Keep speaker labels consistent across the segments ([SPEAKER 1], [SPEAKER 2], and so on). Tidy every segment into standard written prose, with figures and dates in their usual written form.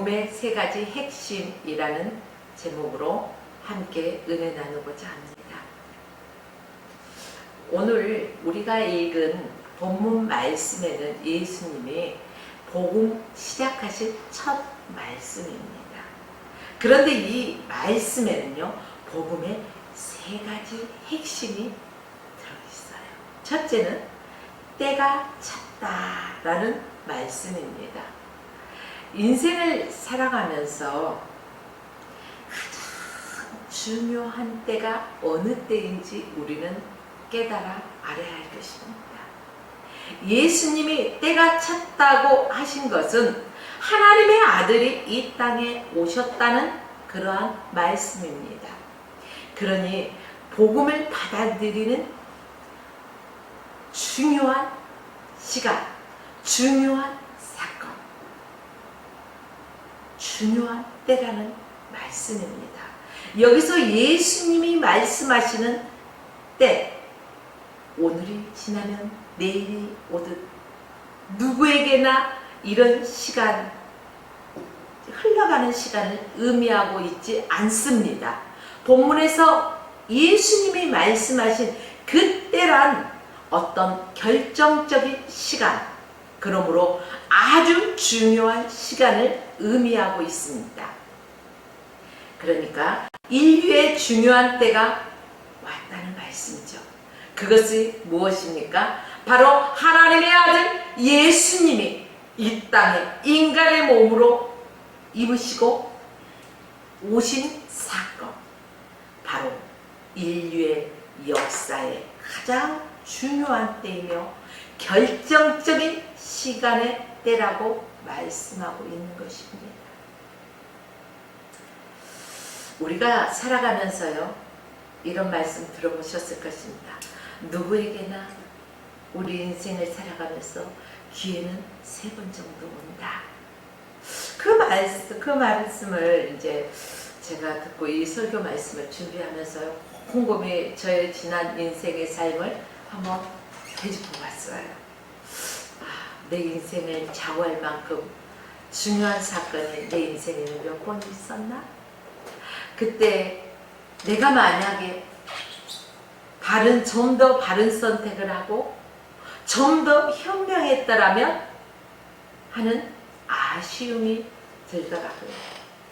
[SPEAKER 1] 복음의 세 가지 핵심이라는 제목으로 함께 은혜 나누고자 합니다. 오늘 우리가 읽은 본문 말씀에는 예수님이 복음 시작하신 첫 말씀입니다. 그런데 이 말씀에는요, 복음의 세 가지 핵심이 들어있어요. 첫째는 때가 찼다라는 말씀입니다. 인생을 살아가면서 가장 중요한 때가 어느 때인지 우리는 깨달아 알아야 할 것입니다. 예수님이 때가 찼다고 하신 것은 하나님의 아들이 이 땅에 오셨다는 그러한 말씀입니다. 그러니 복음을 받아들이는 중요한 시간, 중요한 사건, 중요한 때라는 말씀입니다. 여기서 예수님이 말씀하시는 때, 오늘이 지나면 내일이 오듯 누구에게나 이런 시간, 흘러가는 시간을 의미하고 있지 않습니다. 본문에서 예수님이 말씀하신 그때란 어떤 결정적인 시간, 그러므로 아주 중요한 시간을 의미하고 있습니다. 그러니까 인류의 중요한 때가 왔다는 말씀이죠. 그것이 무엇입니까? 바로 하나님의 아들 예수님이 이 땅에 인간의 몸으로 입으시고 오신 사건, 바로 인류의 역사의 가장 중요한 때이며 결정적인 시간의 때라고 말씀하고 있는 것입니다. 우리가 살아가면서요, 이런 말씀 들어보셨을 것입니다. 누구에게나 우리 인생을 살아가면서 기회는 3번 정도 온다. 그 말씀을 이제 제가 듣고 이 설교 말씀을 준비하면서 곰곰이 저의 지난 인생의 삶을 한번 되짚어 봤어요. 내 인생을 좌우할 만큼 중요한 사건이 내 인생에는 몇 번 있었나? 그때 내가 만약에 좀 더 바른 선택을 하고 좀 더 현명했더라면 하는 아쉬움이 들더라고요.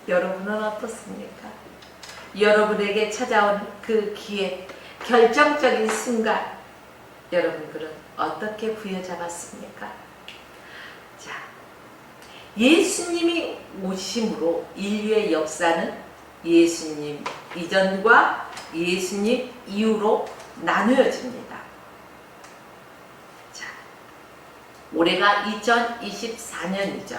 [SPEAKER 1] 여러분은 어떻습니까? 여러분에게 찾아온 그 기회, 결정적인 순간, 여러분들은 어떻게 부여잡았습니까? 자, 예수님이 오심으로 인류의 역사는 예수님 이전과 예수님 이후로 나누어집니다. 자, 올해가 2024년이죠.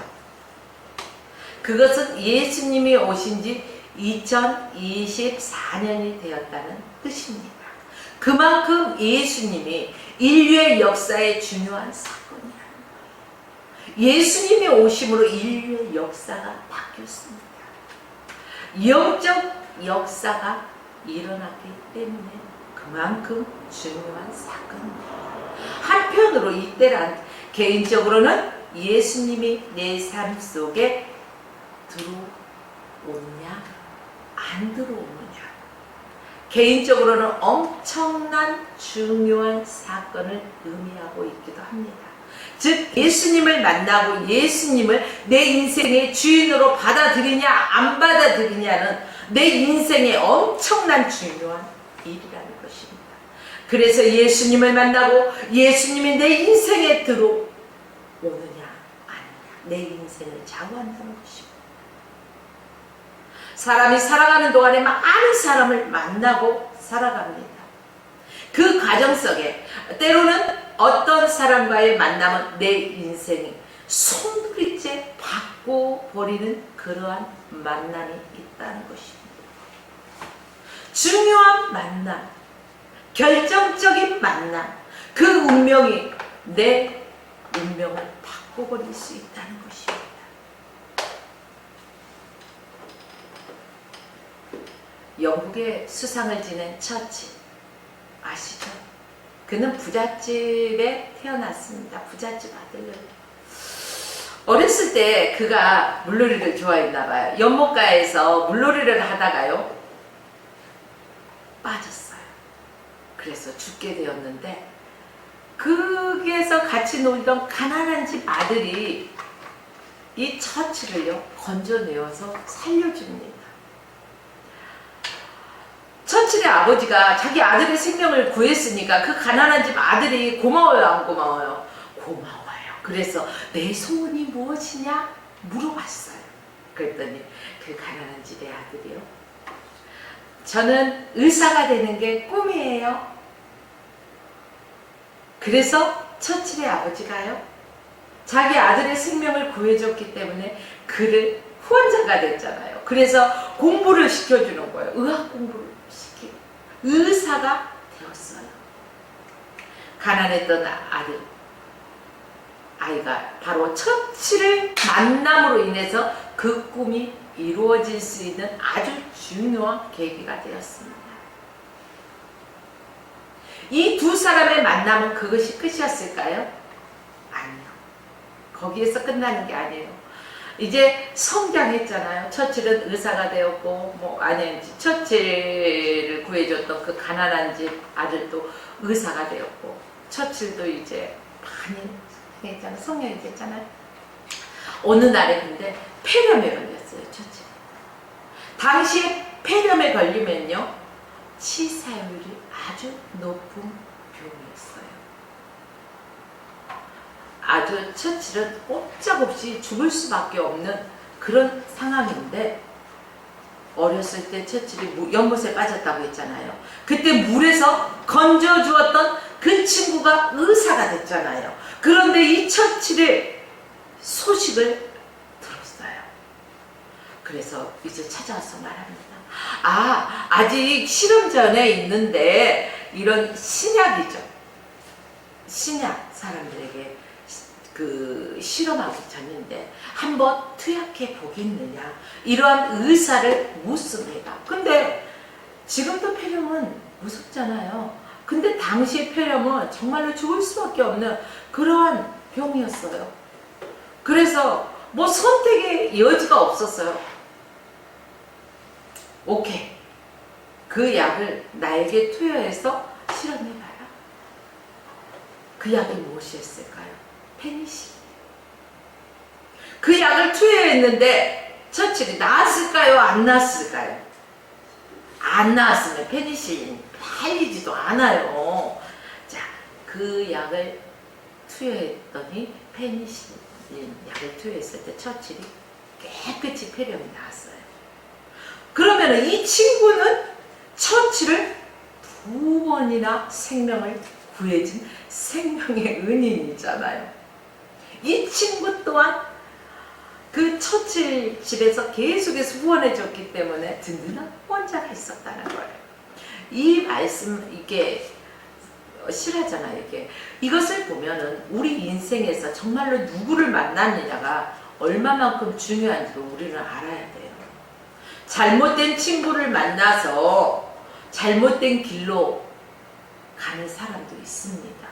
[SPEAKER 1] 그것은 예수님이 오신 지 2024년이 되었다는 뜻입니다. 그만큼 예수님이 인류의 역사에 중요한 사건이라는 거예요. 예수님이 오심으로 인류의 역사가 바뀌었습니다. 영적 역사가 일어났기 때문에 그만큼 중요한 사건입니다. 한편으로 이때란 개인적으로는 예수님이 내 삶 속에 들어오느냐 안 들어오느냐, 개인적으로는 엄청난 중요한 사건을 의미하고 있기도 합니다. 즉 예수님을 만나고 예수님을 내 인생의 주인으로 받아들이냐 안 받아들이냐는 내 인생의 엄청난 중요한 일이라는 것입니다. 그래서 예수님을 만나고 예수님이 내 인생에 들어오느냐 아니냐, 내 인생을 좌우한다는 것입니다. 사람이 살아가는 동안에 많은 사람을 만나고 살아갑니다. 그 과정 속에 때로는 어떤 사람과의 만남은 내 인생이 송두리째 바꿔버리는 그러한 만남이 있다는 것입니다. 중요한 만남, 결정적인 만남, 그 운명이 내 운명을 바꿔버릴 수 있다는 것입니다. 영국의 수상을 지낸 처칠 아시죠? 그는 부잣집에 태어났습니다. 부잣집 아들로 어렸을 때 그가 물놀이를 좋아했나 봐요. 연못가에서 물놀이를 하다가요 빠졌어요. 그래서 죽게 되었는데 거기에서 같이 놀던 가난한 집 아들이 이 처치를요 건져내어서 살려줍니다. 처칠의 아버지가 자기 아들의 생명을 구했으니까 그 가난한 집 아들이 고마워요, 안 고마워요? 고마워요. 그래서 내 소원이 무엇이냐 물어봤어요. 그랬더니 그 가난한 집의 아들이요, 저는 의사가 되는 게 꿈이에요. 그래서 처칠의 아버지가요 자기 아들의 생명을 구해줬기 때문에 그를 후원자가 됐잖아요. 그래서 공부를 시켜주는 거예요. 의학 공부를 시키고 의사가 되었어요. 가난했던 아이가 바로 처칠을 만남으로 인해서 그 꿈이 이루어질 수 있는 아주 중요한 계기가 되었습니다. 이 두 사람의 만남은 그것이 끝이었을까요? 아니요. 거기에서 끝나는 게 아니에요. 이제 성장했잖아요. 처칠은 의사가 되었고, 처칠을 구해줬던 그 가난한 집 아들도 의사가 되었고, 처칠도 이제 많이 했잖아요. 성령이 됐잖아요. 어느 날에 근데 폐렴에 걸렸어요, 처칠. 당시에 폐렴에 걸리면요, 치사율이 아주 높은 병이었어요. 아주 처칠은 꼼짝없이 죽을 수밖에 없는 그런 상황인데, 어렸을 때 처칠이 연못에 빠졌다고 했잖아요. 그때 물에서 건져 주었던 그 친구가 의사가 됐잖아요. 그런데 이 처칠의 소식을 들었어요. 그래서 이제 찾아와서 말합니다. 아직 실험전에 있는데, 이런 신약이죠. 신약 사람들에게 그 실험하기 전인데 한번 투약해 보겠느냐, 이러한 의사를 묻습니다. 근데 지금도 폐렴은 무섭잖아요. 근데 당시의 폐렴은 정말로 죽을 수밖에 없는 그러한 병이었어요. 그래서 뭐 선택의 여지가 없었어요. 오케이, 그 약을 나에게 투여해서 실험해봐라. 그 약이 무엇이었을까요? 페니실린. 그 약을 투여했는데 처칠이 나았을까요? 안 나았을까요? 안 나았으면 페니실린 팔리지도 않아요. 자, 그 약을 투여했더니 페니실린 약을 투여했을 때 처칠이 깨끗이 폐렴이 나았어요. 그러면 이 친구는 처칠을 2번이나 생명을 구해준 생명의 은인이잖아요. 이 친구 또한 그 처칠 집에서 계속해서 후원해줬기 때문에 든든한 후원자가 있었다는 거예요. 이 말씀, 이게 실하잖아요. 이것을 보면은 우리 인생에서 정말로 누구를 만났느냐가 얼마만큼 중요한지도 우리는 알아야 돼요. 잘못된 친구를 만나서 잘못된 길로 가는 사람도 있습니다.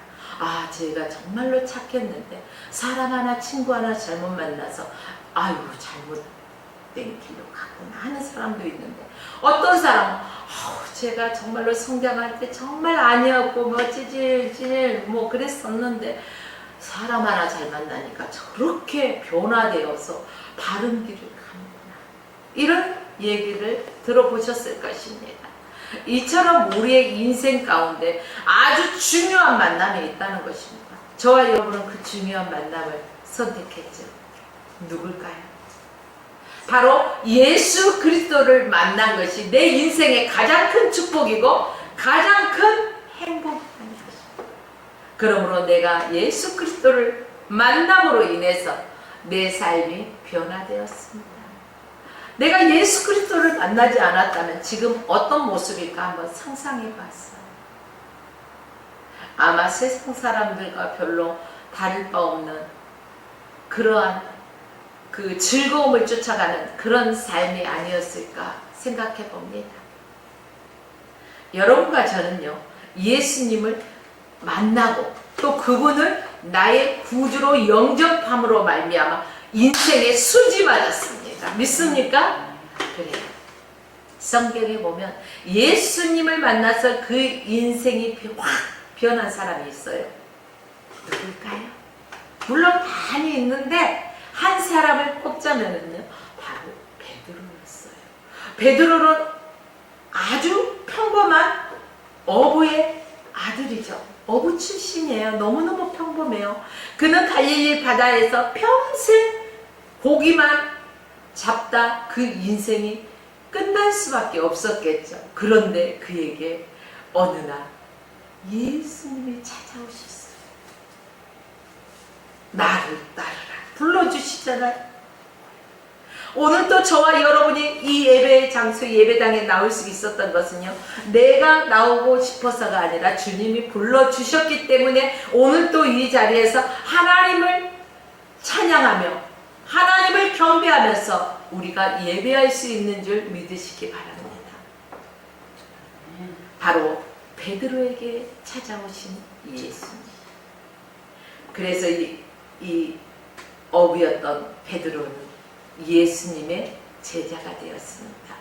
[SPEAKER 1] 제가 정말로 착했는데 사람 하나, 친구 하나 잘못 만나서 잘못된 길로 갔구나 하는 사람도 있는데, 어떤 사람은 제가 정말로 성장할 때 정말 아니었고 찌질찌질 그랬었는데 사람 하나 잘 만나니까 저렇게 변화되어서 바른 길을 가는구나, 이런 얘기를 들어보셨을 것입니다. 이처럼 우리의 인생 가운데 아주 중요한 만남이 있다는 것입니다. 저와 여러분은 그 중요한 만남을 선택했죠. 누굴까요? 바로 예수 그리스도를 만난 것이 내 인생의 가장 큰 축복이고 가장 큰 행복이라는 것입니다. 그러므로 내가 예수 그리스도를 만남으로 인해서 내 삶이 변화되었습니다. 내가 예수 그리스도를 만나지 않았다면 지금 어떤 모습일까 한번 상상해 봤어요. 아마 세상 사람들과 별로 다를 바 없는 그러한 그 즐거움을 쫓아가는 그런 삶이 아니었을까 생각해 봅니다. 여러분과 저는요, 예수님을 만나고 또 그분을 나의 구주로 영접함으로 말미암아 인생의 수지 맞았습니다. 믿습니까? 그래요. 성경에 보면 예수님을 만나서 그 인생이 확 변한 사람이 있어요. 누굴까요? 물론 많이 있는데 한 사람을 꼽자면은요, 바로 베드로였어요. 베드로는 아주 평범한 어부의 아들이죠. 어부 출신이에요. 너무너무 평범해요. 그는 갈릴리 바다에서 평생 고기만 잡다 그 인생이 끝날 수밖에 없었겠죠. 그런데 그에게 어느 날 예수님이 찾아오셨어요. 나를 따르라 불러주시잖아요. 오늘도 저와 여러분이 이 예배 장소 예배당에 나올 수 있었던 것은요, 내가 나오고 싶어서가 아니라 주님이 불러주셨기 때문에 오늘도 이 자리에서 하나님을 찬양하며 하나님을 경배하면서 우리가 예배할 수 있는 줄 믿으시기 바랍니다. 바로 베드로에게 찾아오신 예수님. 그래서 이 어부였던 베드로는 예수님의 제자가 되었습니다.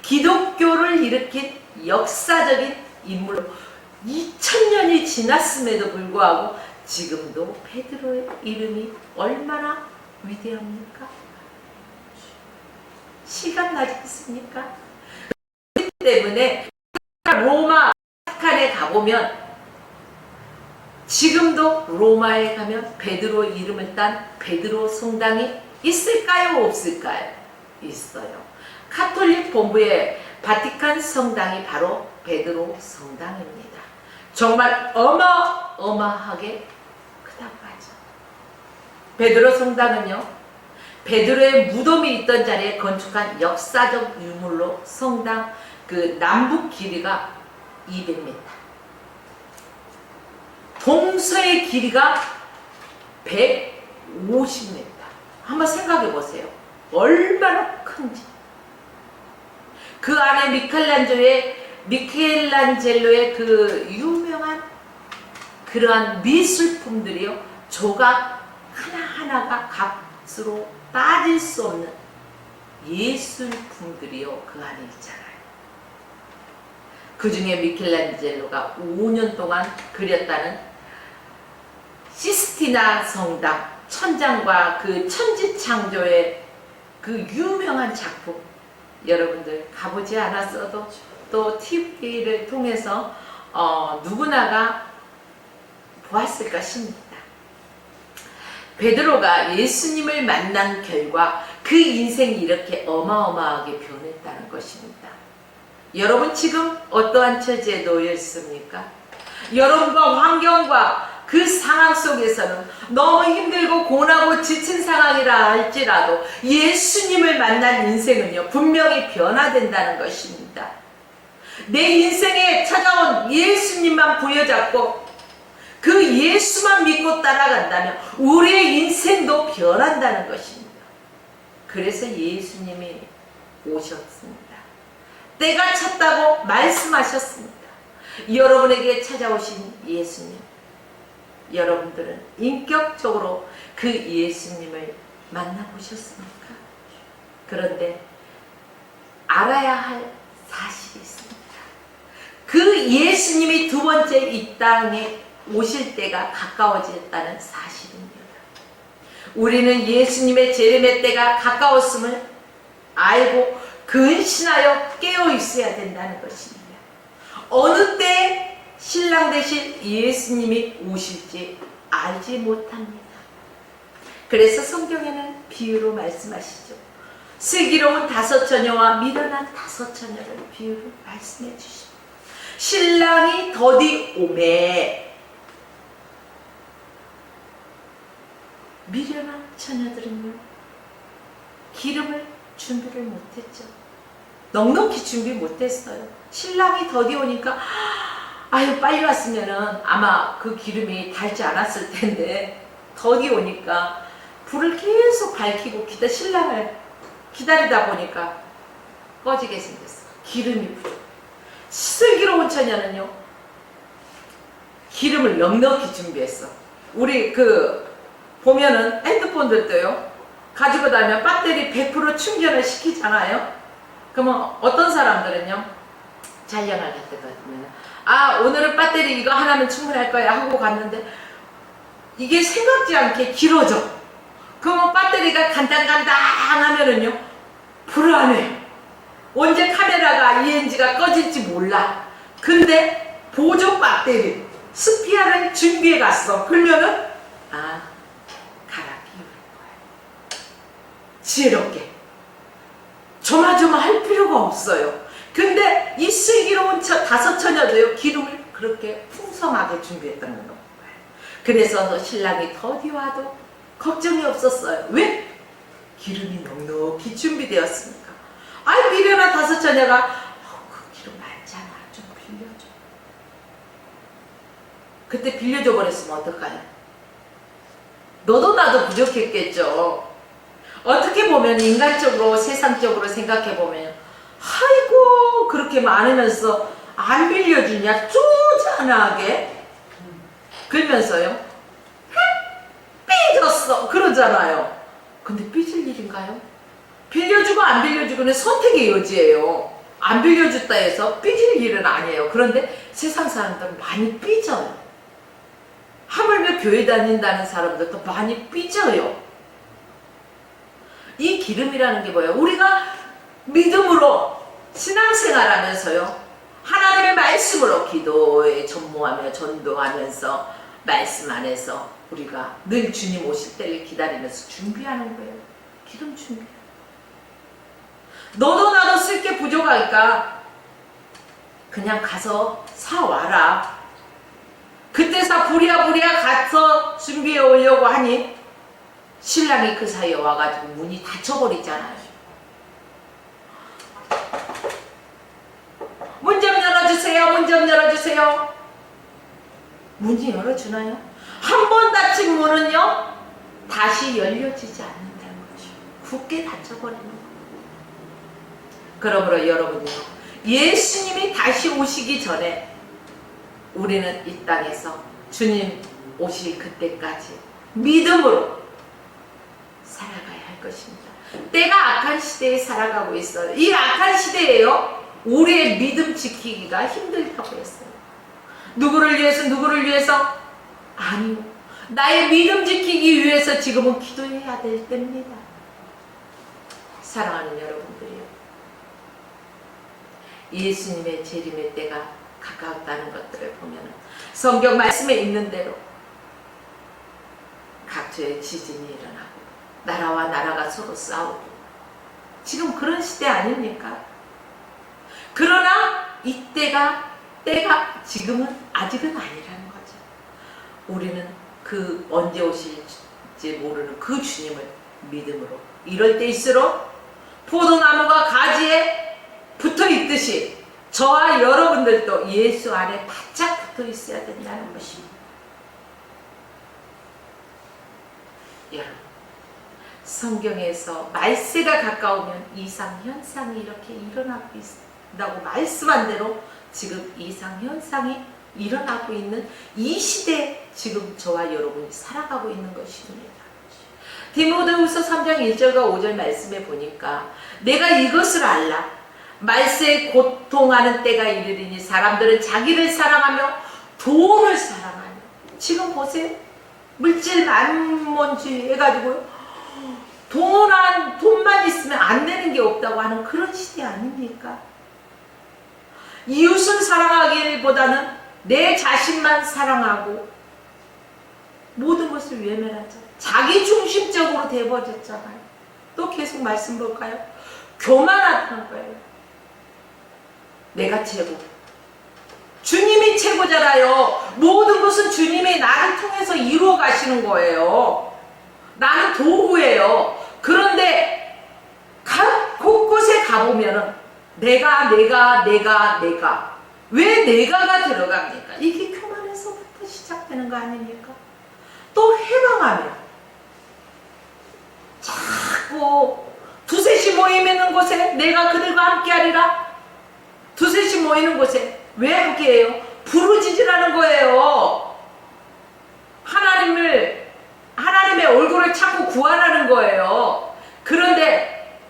[SPEAKER 1] 기독교를 일으킨 역사적인 인물로 2000년이 지났음에도 불구하고 지금도 베드로의 이름이 얼마나 위대합니까? 시간 나지 않습니까? 그렇기 때문에 로마 바티칸에 가보면, 지금도 로마에 가면 베드로 이름을 딴 베드로 성당이 있을까요? 없을까요? 있어요. 카톨릭 본부의 바티칸 성당이 바로 베드로 성당입니다. 정말 어마어마하게 크다고 하죠. 베드로 성당은요, 베드로의 무덤이 있던 자리에 건축한 역사적 유물로 성당 그 남북 길이가 200m, 동서의 길이가 150m. 한번 생각해 보세요. 얼마나 큰지. 그 안에 미켈란젤로의 그 유명한 그러한 미술품들이요, 조각 하나하나가 값으로 따질 수 없는 예술품들이요, 그 안에 있잖아요. 그 중에 미켈란젤로가 5년 동안 그렸다는 시스티나 성당 천장과 그 천지창조의 그 유명한 작품, 여러분들 가보지 않았어도 또 TV를 통해서 누구나가 보았을 것입니다. 베드로가 예수님을 만난 결과 그 인생이 이렇게 어마어마하게 변했다는 것입니다. 여러분 지금 어떠한 처지에 놓여 있습니까? 여러분과 환경과 그 상황 속에서는 너무 힘들고 고나고 지친 상황이라 할지라도 예수님을 만난 인생은요, 분명히 변화된다는 것입니다. 내 인생에 찾아온 예수님만 부여잡고 그 예수만 믿고 따라간다면 우리의 인생도 변한다는 것입니다. 그래서 예수님이 오셨습니다. 때가 찼다고 말씀하셨습니다. 여러분에게 찾아오신 예수님, 여러분들은 인격적으로 그 예수님을 만나보셨습니까? 그런데 알아야 할 사실이 있습니다. 그 예수님이 두 번째 이 땅에 오실 때가 가까워졌다는 사실입니다. 우리는 예수님의 재림의 때가 가까웠음을 알고 근신하여 깨어 있어야 된다는 것입니다. 어느 때 신랑 되실 예수님이 오실지 알지 못합니다. 그래서 성경에는 비유로 말씀하시죠. 슬기로운 5 처녀와 미련한 5 처녀를 비유로 말씀해 주시고, 신랑이 더디 오매 미련한 처녀들은요, 기름을 준비를 못했죠. 넉넉히 준비 못했어요. 신랑이 더디 오니까 아유 빨리 왔으면은 아마 그 기름이 닳지 않았을 텐데, 더디 오니까 불을 계속 밝히고 신랑을 기다리다 보니까 꺼지게 생겼어. 기름이 부족. 슬기로운 처녀는요, 기름을 넉넉히 준비했어. 우리 보면은 핸드폰들도요, 가지고 다니면 배터리 100% 충전을 시키잖아요. 그러면 어떤 사람들은요, 촬영을 갈 때거든요. 아, 오늘은 배터리 이거 하나면 충분할 거야 하고 갔는데 이게 생각지 않게 길어져. 그러면 배터리가 간당간당 하면은요, 불안해. 언제 카메라가 ENG가 꺼질지 몰라. 근데 보조 배터리 스피어를 준비해 갔어. 그러면은 아, 갈아 끼울 거야. 지혜롭게 조마조마할 필요가 없어요. 근데 이 슬기로운 다섯 처녀도요, 기름을 그렇게 풍성하게 준비했다는 거예요. 그래서 신랑이 더디 와도 걱정이 없었어요. 왜? 기름이 넉넉히 준비되었으니까. 아이, 미련한 다섯 처녀가 그 기름 많잖아, 좀 빌려줘. 그때 빌려줘 버렸으면 어떡하냐? 너도 나도 부족했겠죠. 어떻게 보면 인간적으로 세상적으로 생각해 보면 아이고 그렇게 많으면서 안 빌려주냐 쪼잔하게 그러면서요 삐졌어 그러잖아요. 근데 삐질 일인가요? 빌려주고 안 빌려주고는 선택의 여지예요. 안 빌려줬다 해서 삐질 일은 아니에요. 그런데 세상 사람들은 많이 삐져요. 하물며 교회 다닌다는 사람들도 많이 삐져요. 이 기름이라는 게 뭐예요? 우리가 믿음으로 신앙생활 하면서요, 하나님의 말씀으로 기도에 전무하며 전도하면서 말씀 안에서 우리가 늘 주님 오실 때를 기다리면서 준비하는 거예요. 기름 준비. 너도 나도 쓸 게 부족할까? 그냥 가서 사와라. 그때서 부랴부랴 가서 준비해 오려고 하니 신랑이 그 사이에 와가지고 문이 닫혀버리잖아요. 문 좀 열어주세요. 문 좀 열어주세요. 문이 열어주나요? 한 번 닫힌 문은요, 다시 열려지지 않는다는 거죠. 굳게 닫혀버리는 거예요. 그러므로 여러분요, 예수님이 다시 오시기 전에 우리는 이 땅에서 주님 오실 그때까지 믿음으로 살아가야 할 것입니다. 때가 악한 시대에 살아가고 있어요. 이 악한 시대에요, 우리의 믿음 지키기가 힘들다고 했어요. 누구를 위해서? 누구를 위해서? 아니요. 나의 믿음 지키기 위해서 지금은 기도해야 될 때입니다. 사랑하는 여러분들이요, 예수님의 재림의 때가 가까웠다는 것들을 보면 성경 말씀에 있는 대로 각처에 지진이 일어나고 나라와 나라가 서로 싸우고 지금 그런 시대 아닙니까? 그러나 이때가 지금은 아직은 아니라는 거죠. 우리는 그 언제 오실지 모르는 그 주님을 믿음으로, 이럴 때일수록 포도나무가 가지에 붙어 있듯이 저와 여러분들도 예수 안에 바짝 붙어 있어야 된다는 것입니다. 여러분, 성경에서 말세가 가까우면 이상현상이 이렇게 일어나고 있다고 말씀한 대로 지금 이상현상이 일어나고 있는 이 시대에 지금 저와 여러분이 살아가고 있는 것입니다. 디모데후서 3장 1절과 5절 말씀에 보니까 내가 이것을 알라. 말세에 고통하는 때가 이르리니 사람들은 자기를 사랑하며 돈을 사랑하며, 지금 보세요. 물질 만몬주의 해가지고요, 돈만 있으면 안 되는 게 없다고 하는 그런 시대 아닙니까? 이웃을 사랑하기보다는 내 자신만 사랑하고 모든 것을 외면하죠. 자기 중심적으로 되어버렸잖아요. 또 계속 말씀 볼까요? 교만하다는 거예요. 내가 최고. 주님이 최고잖아요. 모든 것은 주님이 나를 통해서 이루어 가시는 거예요. 나는 도구예요. 그런데 곳곳에 가보면은 내가 왜 내가가 들어갑니까? 이게 교만에서부터 시작되는 거 아닙니까? 또 해방하면 자꾸 두셋이 모이는 곳에 내가 그들과 함께하리라. 두셋이 모이는 곳에 왜 함께해요? 부르짖으라는 거예요. 하나님의 얼굴을 자꾸 구하라는 거예요. 그런데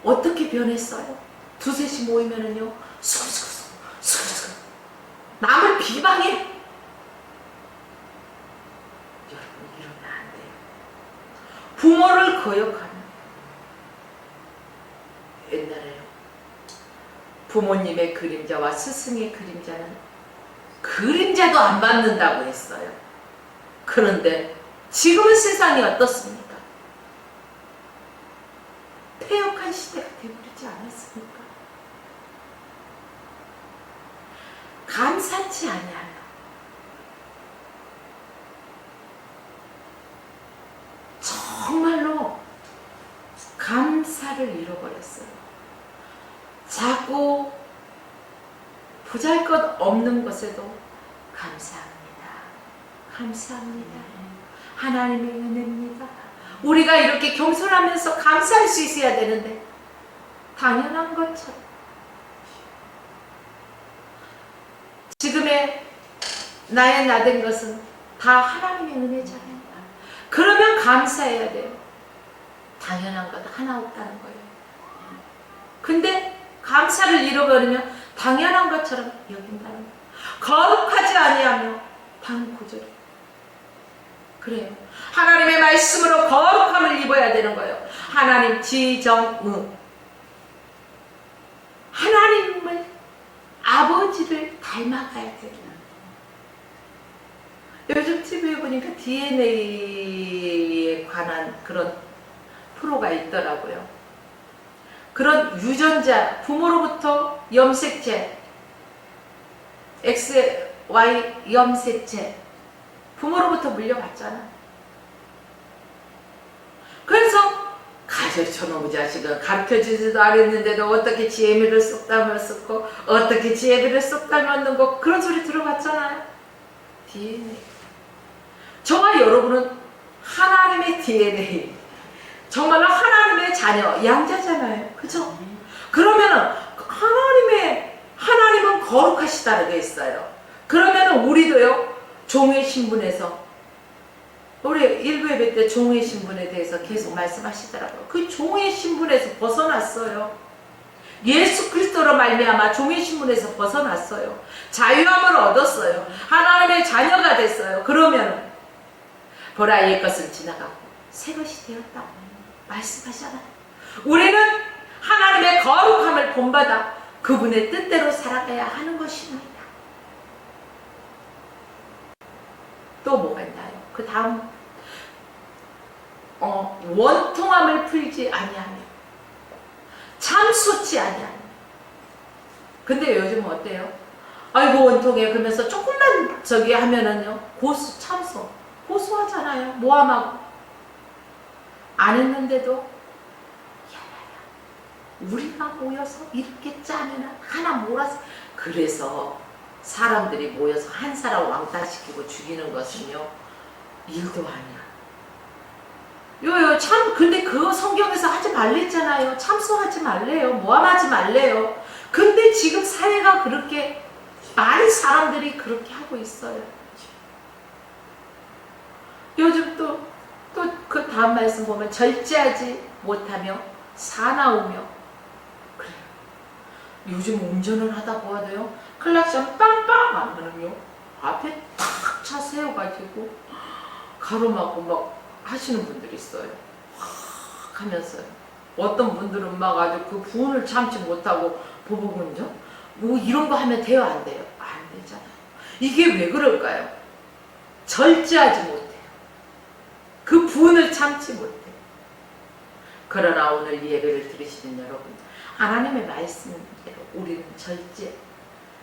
[SPEAKER 1] 어떻게 변했어요? 두세 시 모이면은요, 수근수근 남을 비방해. 여러분, 이러면 안 돼요. 부모를 거역하는. 옛날에요, 부모님의 그림자와 스승의 그림자는 그림자도 안 받는다고 했어요. 그런데 지금은 세상이 어떻습니까? 폐역한 시대가 되어버리지 않았습니까? 감사치 아니하며 정말로 감사를 잃어버렸어요. 자꾸 보잘것없는 것에도 감사합니다. 감사합니다. 하나님의 은혜입니다. 우리가 이렇게 겸손하면서 감사할 수 있어야 되는데 당연한 것처럼 지금의 나의 나된 것은 다 하나님의 은혜잖아요. 그러면 감사해야 돼요. 당연한 것 하나 없다는 거예요. 근데 감사를 잃어버리면 당연한 것처럼 여긴다는 거예요. 거룩하지 아니하며 당구절이. 그래요. 하나님의 말씀으로 거룩함을 입어야 되는 거예요. 하나님 지정의. 하나님을, 아버지를 닮아가야 돼요. 요즘 TV에 보니까 DNA에 관한 그런 프로가 있더라고요. 그런 유전자, 부모로부터 염색체, XY 염색체, 부모로부터 물려받잖아. 그래서 저놈의 자식은 가르쳐주지도 않았는데도 어떻게 지혜미를 쏙 닮았었고 어떻게 지혜미를 쏙 닮았는 거, 그런 소리 들어봤잖아요. DNA. 저와 여러분은 하나님의 DNA, 정말로 하나님의 자녀, 양자잖아요. 그죠? 그러면은 하나님은 거룩하시다는 게 있어요. 그러면은 우리도요, 종의 신분에서, 우리 일부 예배 때 종의 신분에 대해서 계속 말씀하시더라고요. 그 종의 신분에서 벗어났어요. 예수 그리스도로 말미암아 종의 신분에서 벗어났어요. 자유함을 얻었어요. 하나님의 자녀가 됐어요. 그러면 보라, 옛 것은 지나가고 새 것이 되었다 말씀하잖아요. 우리는 하나님의 거룩함을 본받아 그분의 뜻대로 살아가야 하는 것입니다. 또 뭐가 있나요? 그 다음 원통함을 풀지 아니하며 참소치 아니하며. 근데 요즘은 어때요? 아이고 원통해 그러면서 조금만 저기 하면은요, 참소 고소하잖아요. 모함하고. 안 했는데도 야야야, 우리가 모여서 이렇게 짜면 하나 몰아서. 그래서 사람들이 모여서 한 사람 왕따시키고 죽이는 것은요, 일도 아니야. 근데 그거 성경에서 하지 말랬잖아요. 참소하지 말래요. 모함하지 말래요. 근데 지금 사회가 그렇게, 많은 사람들이 그렇게 하고 있어요. 요즘 또 그 다음 말씀 보면 절제하지 못하며 사나우며. 그래요. 요즘 운전을 하다 보아도요, 클락션 빵빵 하면은요, 앞에 탁 차 세워가지고 가로막고 막 하시는 분들이 있어요. 확 하면서요. 어떤 분들은 막 아주 그 분을 참지 못하고 보복운전? 뭐 이런 거 하면 돼요, 안 돼요? 안 되잖아요. 이게 왜 그럴까요? 절제하지 못해요. 그 분을 참지 못해요. 그러나 오늘 이 예배를 들으시는 여러분, 하나님의 말씀대로 우리는 절제.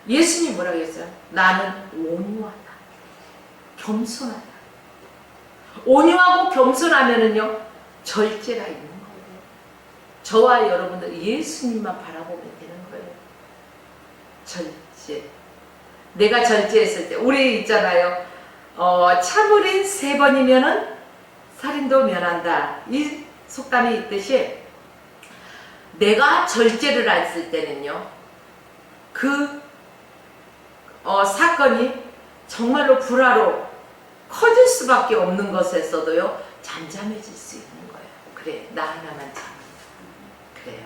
[SPEAKER 1] 예수님 뭐라고 했어요? 나는 온유하다, 겸손하다. 온유하고 겸손하면은요, 절제가 있는 거예요. 저와 여러분들 예수님만 바라보면 되는 거예요. 절제. 내가 절제했을 때, 우리 있잖아요. 참을인 3번이면은 살인도 면한다. 이 속담이 있듯이, 내가 절제를 했을 때는요, 그 사건이 정말로 불화로 커질 수밖에 없는 것에서도요, 잠잠해질 수 있는 거예요. 그래, 나 하나만 참. 그래요.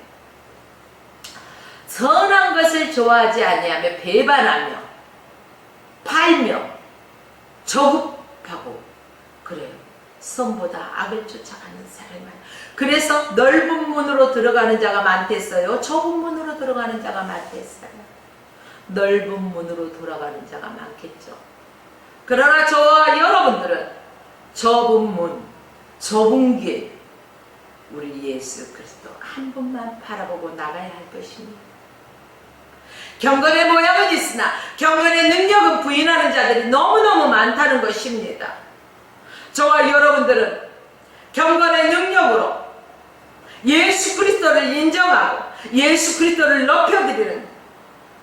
[SPEAKER 1] 선한 것을 좋아하지 아니하며 배반하며 팔며 저급하고 그래요. 선보다 악을 쫓아가는 사람이 많아요. 그래서 넓은 문으로 들어가는 자가 많댔어요. 좁은 문으로 들어가는 자가 많댔어요. 넓은 문으로 돌아가는 자가 많겠죠. 그러나 저와 여러분들은 좁은 문, 좁은 길, 우리 예수 그리스도 한 분만 바라보고 나가야 할 것입니다. 경건의 모양은 있으나 경건의 능력은 부인하는 자들이 너무너무 많다는 것입니다. 저와 여러분들은 경건의 능력으로 예수 그리스도를 인정하고 예수 그리스도를 높여드리는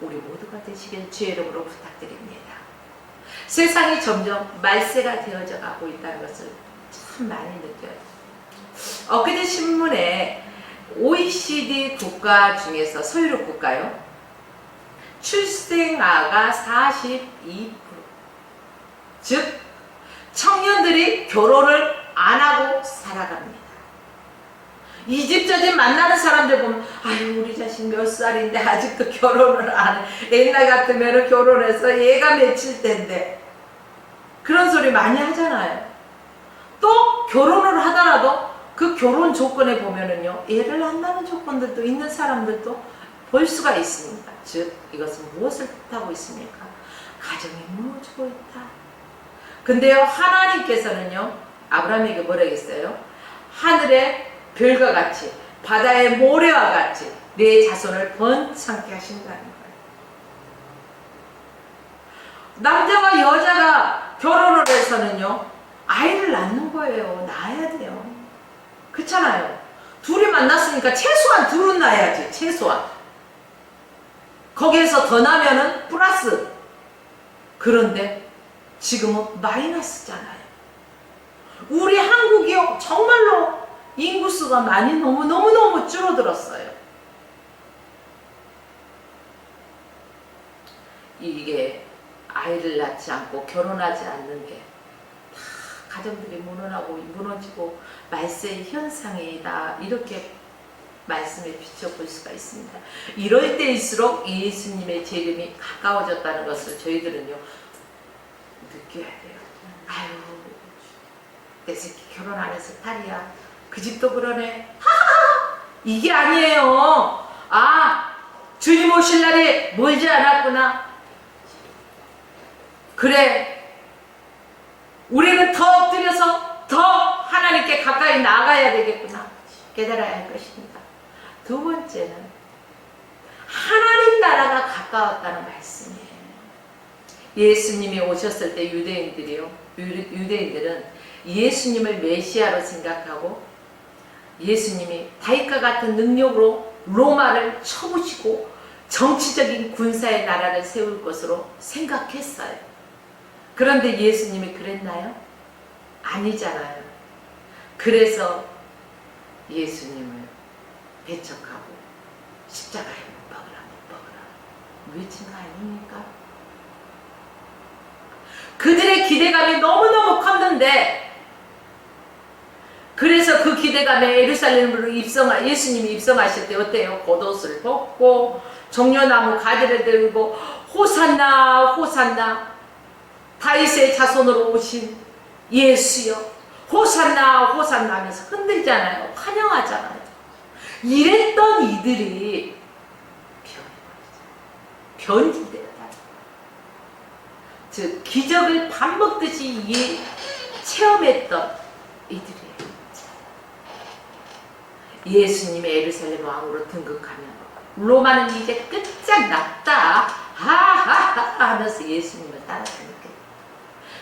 [SPEAKER 1] 우리 모두가 되시길 주의 이름으로 부탁드립니다. 세상이 점점 말세가 되어져 가고 있다는 것을 참 많이 느껴요. 엊그제 신문에 OECD 국가 중에서 소유력 국가요. 출생아가 42%. 즉 청년들이 결혼을 안 하고 살아갑니다. 이 집 저 집 만나는 사람들 보면 아유 우리 자식 몇 살인데 아직도 결혼을 안 해. 옛날 같으면 결혼해서 얘가 며칠 때인데 그런 소리 많이 하잖아요. 또 결혼을 하더라도 그 결혼 조건에 보면은요 애를 안 낳는 조건들도 있는 사람들도 볼 수가 있습니다. 즉 이것은 무엇을 뜻하고 있습니까? 가정이 무너지고 있다. 근데요 하나님께서는요 아브라함에게 뭐라 했어요? 하늘의 별과 같이 바다의 모래와 같이 내 자손을 번창케 하신다는 거예요. 남자와 여자가 결혼을 해서는요 아이를 낳는 거예요. 낳아야 돼요. 그렇잖아요. 둘이 만났으니까 최소한 둘은 낳아야지. 최소한. 거기에서 더 나면은 플러스. 그런데 지금은 마이너스잖아요. 우리 한국이요 정말로 인구수가 많이 너무너무 줄어들었어요. 이게 아이를 낳지 않고 결혼하지 않는 게 다 가정들이 무너지고 말세의 현상이다. 이렇게 말씀에 비춰볼 수가 있습니다. 이럴 때일수록 예수님의 재림이 가까워졌다는 것을 저희들은요 느껴야 돼요. 아유 내 새끼 결혼 안 해서 탈이야. 그 집도 그러네. 하하하! 이게 아니에요. 아 주님 오실 날이 멀지 않았구나. 그래 우리는 더 엎드려서 더 하나님께 가까이 나가야 되겠구나 깨달아야 할 것입니다. 두 번째는 하나님 나라가 가까웠다는 말씀이에요. 예수님이 오셨을 때 유대인들은 예수님을 메시아로 생각하고 예수님이 다윗과 같은 능력으로 로마를 쳐부시고 정치적인 군사의 나라를 세울 것으로 생각했어요. 그런데 예수님이 그랬나요? 아니잖아요. 그래서 예수님을 배척하고 십자가에 못 박으라 외친 거 아닙니까? 그들의 기대감이 너무너무 컸는데 그래서 그 기대감에 예루살렘으로 예수님이 입성하실 때 어때요? 겉옷을 벗고 종려나무 가지를 들고 호산나 호산나 다윗의 자손으로 오신 예수여 호산나 호산나 하면서 흔들잖아요. 환영하잖아요. 이랬던 이들이 변질되었다. 즉 기적을 밥 먹듯이 체험했던 이들이에요. 예수님의 예루살렘 왕으로 등극하면 로마는 이제 끝장났다 하하하 하면서 예수님을 따라다녔겠죠.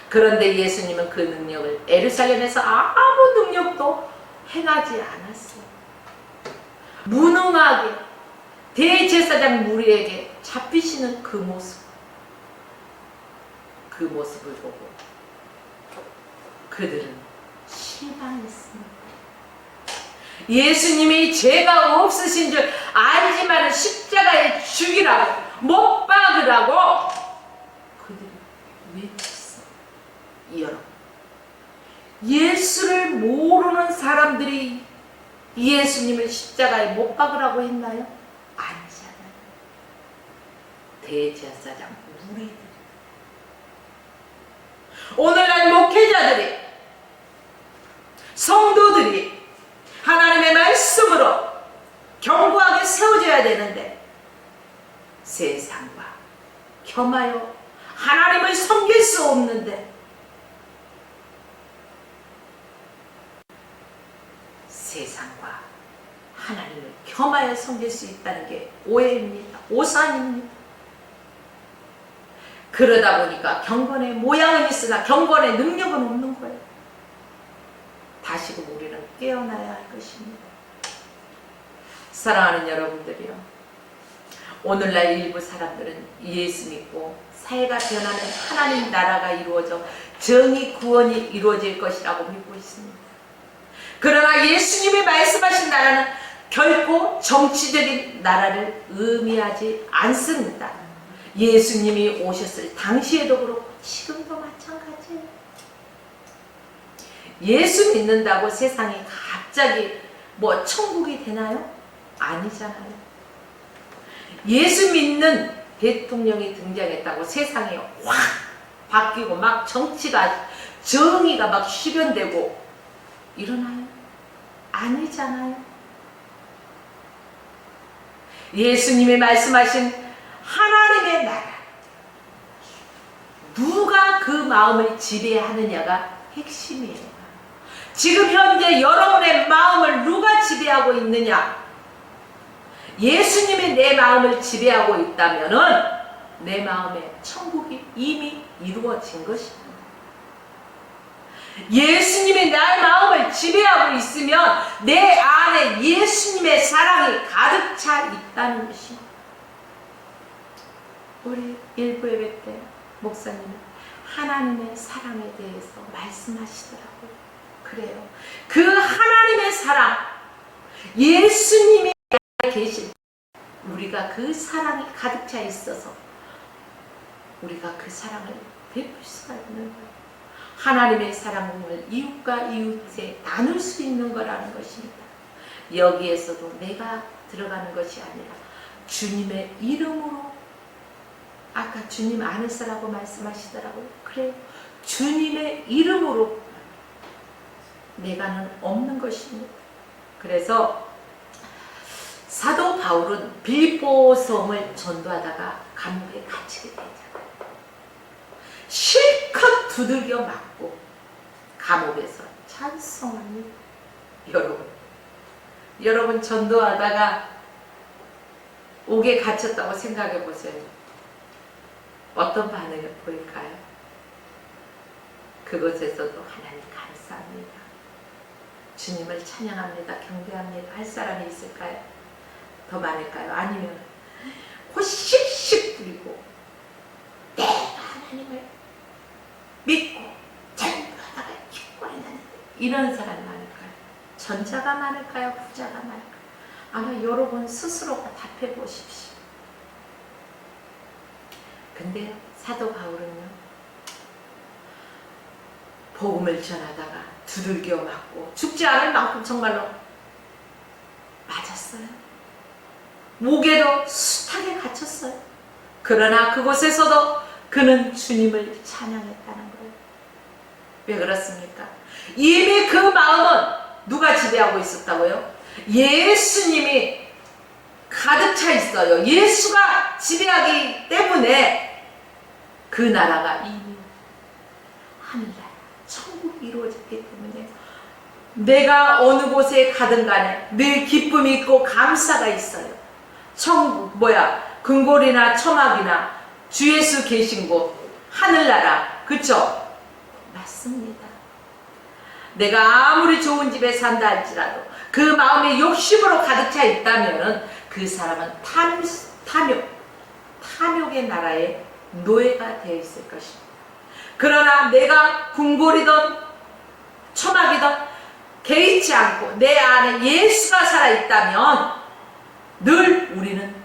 [SPEAKER 1] 그런데 예수님은 그 능력을 예루살렘에서 아무 능력도 행하지 않았어요. 무능하게 대제사장 무리에게 잡히시는 그 모습을 보고 그들은 실망했습니다. 예수님이 죄가 없으신 줄 알지만 십자가에 죽이라고 못 박으라고 그들이 외쳤어요. 여러분 예수를 못 사람들이 예수님을 십자가에 못 박으라고 했나요? 아니잖아요. 대제사장 우리들, 오늘날 목회자들이, 성도들이 하나님의 말씀으로 견고하게 세워져야 되는데 세상과 겸하여 하나님을 섬길 수 없는데 세상과 하나님을 겸하여 섬길 수 있다는 게 오해입니다. 오산입니다. 그러다 보니까 경건의 모양은 있으나 경건의 능력은 없는 거예요. 다시금 우리는 깨어나야 할 것입니다. 사랑하는 여러분들이요, 오늘날 일부 사람들은 예수 믿고 사회가 변하는 하나님 나라가 이루어져 정의 구원이 이루어질 것이라고 믿고 있습니다. 그러나 예수님이 말씀하신 나라는 결코 정치적인 나라를 의미하지 않습니다. 예수님이 오셨을 당시에도 그렇고 지금도 마찬가지예요. 예수 믿는다고 세상이 갑자기 뭐 천국이 되나요? 아니잖아요. 예수 믿는 대통령이 등장했다고 세상이 확 바뀌고 막 정치가, 정의가 막 실현되고 일어나요? 아니잖아요. 예수님이 말씀하신 하나님의 나라, 누가 그 마음을 지배하느냐가 핵심이에요. 지금 현재 여러분의 마음을 누가 지배하고 있느냐? 예수님이 내 마음을 지배하고 있다면은 내 마음에 천국이 이미 이루어진 것입니다. 예수님이 내 마음을 지배하고 있으면 내 안에 예수님의 사랑이 가득 차 있다는 것입니다. 우리 일부 예배 때 목사님은 하나님의 사랑에 대해서 말씀하시더라고요. 그래요. 그 하나님의 사랑, 예수님이 계신, 우리가 그 사랑이 가득 차 있어서 우리가 그 사랑을 베풀 수가 있는 거예요. 하나님의 사랑을 이웃과 이웃에 나눌 수 있는 거라는 것입니다. 여기에서도 내가 들어가는 것이 아니라 주님의 이름으로, 아까 주님 안에서라고 말씀하시더라고요. 그래요. 주님의 이름으로 내가는 없는 것입니다. 그래서 사도 바울은 빌립보 성을 전도하다가 감옥에 갇히게 되잖아요. 실컷 두들겨 맞고 감옥에서 찬송합니다. 여러분 전도하다가 옥에 갇혔다고 생각해 보세요. 어떤 반응을 보일까요? 그곳에서도 하나님 감사합니다, 주님을 찬양합니다, 경배합니다 할 사람이 있을까요? 더 많을까요? 아니면 호씩씩 부리고 내가 하나님을 믿고 전도하다가 기권이 나는데, 이런 사람이 많을까요? 전자가 많을까요? 후자가 많을까요? 아마 여러분 스스로가 답해 보십시오. 근데 사도 바울은요, 복음을 전하다가 두들겨 맞고 죽지 않을 만큼 정말로 맞았어요. 목에도 숱하게 갇혔어요. 그러나 그곳에서도 그는 주님을 찬양했다는 거예요. 왜 그렇습니까? 이미 그 마음은 누가 지배하고 있었다고요? 예수님이 가득 차 있어요. 예수가 지배하기 때문에 그 나라가 이미 하늘나라, 천국이 이루어졌기 때문에 내가 어느 곳에 가든 간에 늘 기쁨이 있고 감사가 있어요. 천국, 궁궐이나 처막이나 주 예수 계신 곳, 하늘나라, 그쵸? 맞습니다. 내가 아무리 좋은 집에 산다 할지라도 그 마음에 욕심으로 가득 차 있다면 그 사람은 탐욕의 나라의 노예가 되어 있을 것입니다. 그러나 내가 궁궐이든 처막이든 개의치 않고 내 안에 예수가 살아있다면 늘 우리는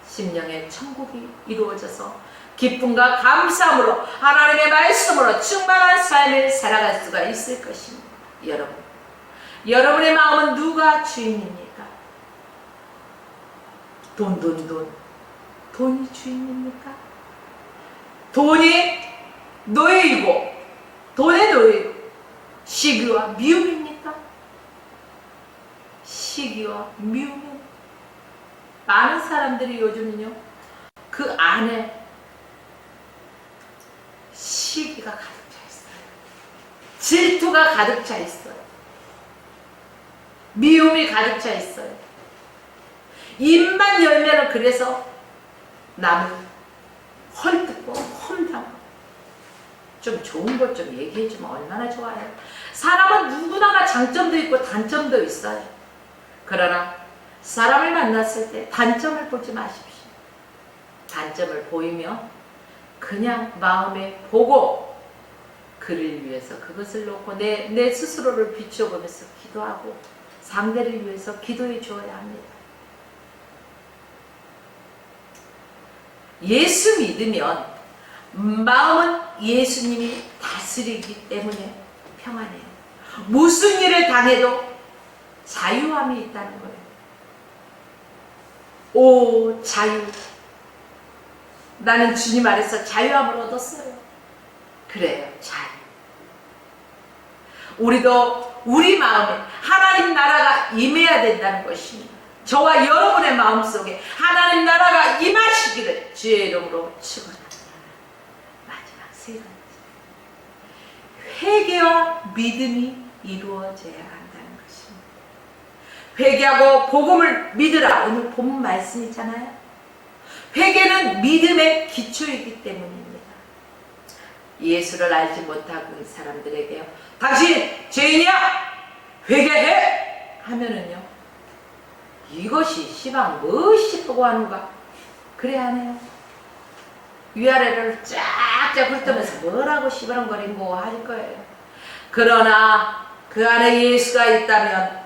[SPEAKER 1] 심령의 천국이 이루어져서 기쁨과 감사함으로 하나님의 말씀으로 충만한 삶을 살아갈 수가 있을 것입니다. 여러분, 여러분의 마음은 누가 주인입니까? 돈이 주인입니까? 돈이 노예이고 돈의 노예이고 시기와 미움입니까? 시기와 미움은 많은 사람들이 요즘은요 그 안에 시기가 가득 차 있어요. 질투가 가득 차 있어요. 미움이 가득 차 있어요. 입만 열면은 그래서 남을 헐뜯고 험담하고. 좀 좋은 것 좀 얘기해주면 얼마나 좋아요. 사람은 누구나가 장점도 있고 단점도 있어요. 그러나 사람을 만났을 때 단점을 보지 마십시오. 단점을 보이면 그냥 마음에 보고 그를 위해서 그것을 놓고 내 스스로를 비춰보면서 기도하고 상대를 위해서 기도해 주어야 합니다. 예수 믿으면 마음은 예수님이 다스리기 때문에 평안해요. 무슨 일을 당해도 자유함이 있다는 거예요. 오, 자유. 나는 주님 아래서 자유함을 얻었어요. 그래요, 자유. 우리도 우리 마음에 하나님 나라가 임해야 된다는 것입니다. 저와 여러분의 마음속에 하나님 나라가 임하시기를 주의 이름으로 축원합니다. 마지막 세 번째, 회개와 믿음이 이루어져야 한다는 것입니다. 회개하고 복음을 믿으라. 오늘 본문 말씀이잖아요. 회개는 믿음의 기초이기 때문입니다. 예수를 알지 못하고 있는 사람들에게요, 당신 죄인이야! 회개해! 하면은요, 이것이 시방 무엇이 보고 하는가? 그래 하네요. 위아래를 쫙쫙 훑으면서 뭐라고 시바렁거리고 할 거예요. 그러나 그 안에 예수가 있다면